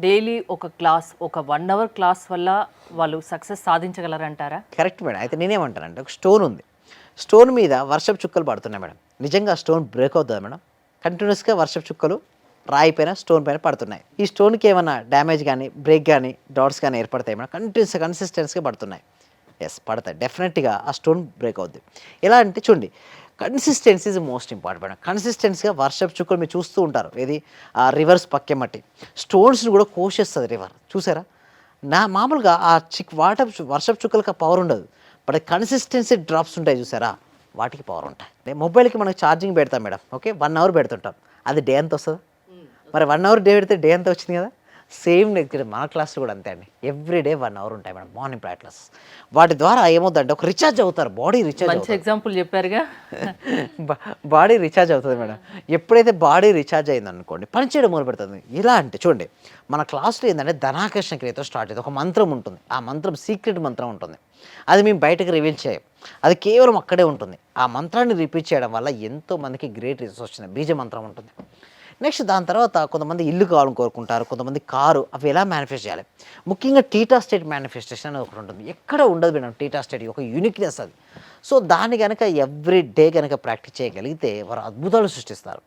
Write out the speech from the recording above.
Daily ఒక class, ఒక 1 hour class వల్ల వాళ్ళు సక్సెస్ సాధించగలరంటారా? Correct madam. అయితే నేనేమంటానంటే ఒక స్టోన్ ఉంది. స్టోన్ మీద వర్షపు చుక్కలు పడుతున్నాయి మేడం. నిజంగా ఆ స్టోన్ బ్రేక్ అవుతదా మేడం? కంటిన్యూయస్‌గా వర్షపు చుక్కలు రాయి పైన, స్టోన్ పైన పడుతున్నాయి. ఈ స్టోన్‌కి ఏమన్నా డ్యామేజ్ గాని, బ్రేక్ గాని, డాట్స్ గాని ఏర్పడతాయి మేడం. కన్సిస్టెన్సీగా పడుతున్నాయి. యెస్ పడతాయి. డెఫినెట్‌గా ఆ స్టోన్ బ్రేక్ అవుద్ది. ఎలా అంటే చూడండి consistency is most important madam. కన్సిస్టెన్సీగా వర్షపు చుక్కలు మీరు చూస్తూ ఉంటారు. ఏది రివర్స్ పక్కెమ్మటి స్టోన్స్‌ని కూడా కోసేస్తది రివర్. చూసారా? మామూలుగా ఆ వర్షపు చుక్కలకి ఆ పవర్ ఉండదు. బట్ కన్సిస్టెన్సీ డ్రాప్స్ ఉంటాయి చూసారా? వాటికి పవర్ ఉంటాయి. మొబైల్‌కి మనకు ఛార్జింగ్ పెడతాం మేడం. ఓకే. 1 అవర్ పెడుతుంటాం. అది డే అంతా వస్తదా? మరి 1 అవర్ పెడితే డే అంతా వచ్చింది కదా! సేమ్ ఇక్కడ మన క్లాస్‌లో కూడా అంతే అండి. ఎవ్రీ డే 1 అవర్ ఉంటాయి మేడం. Morning private classes. వాటి ద్వారా ఏమవుద్దంటే ఒక రీచార్జ్ అవుతారు. బాడీ రీచార్జ్ మంచి అవుతది. ఎగ్జాంపుల్ చెప్పారుగా. బా బాడీ రీచార్జ్ అవుతది మేడం. ఎప్పుడైతే బాడీ రీచార్జ్ అయిందనుకోండి, పని చేయడం మొదలుపెడుతుంది. ఎలా అంటే చూడండి, మన క్లాస్‌లో ఏందంటే ధనాకర్షణ క్రియతో స్టార్ట్ అయిద్ది. ఒక మంత్రం ఉంటుంది. ఆ మంత్రం సీక్రెట్ మంత్రం ఉంటుంది. అది మేము బయటకి రివీల్ చేయం. అది కేవలం అక్కడే ఉంటుంది. ఆ మంత్రాన్ని రిపీట్ చేయడం వల్ల ఎంతో మందికి గ్రేట్ రిజల్ట్స్ వచ్చినాయి. బీజ మంత్రం ఉంటుంది. నెక్స్ట్ దాని తర్వాత కొంతమంది ఇల్లు కావాలని కోరుకుంటారు. కొంతమంది కారు. అవి ఎలా మేనిఫెస్ట్ చేయాలి? ముఖ్యంగా టీటా స్టేట్ మేనిఫెస్టేషన్ అనేది ఒకటి ఉంటుంది. ఎక్కడ ఉండదు మేడం టీటా స్టేట్ ఒక యూనిక్‌నెస్ అది. సో, దాన్ని గనక ఎవ్రీ డే గనక ప్రాక్టీస్ చేయగలిగితే వారు అద్భుతాలు సృష్టిస్తారు.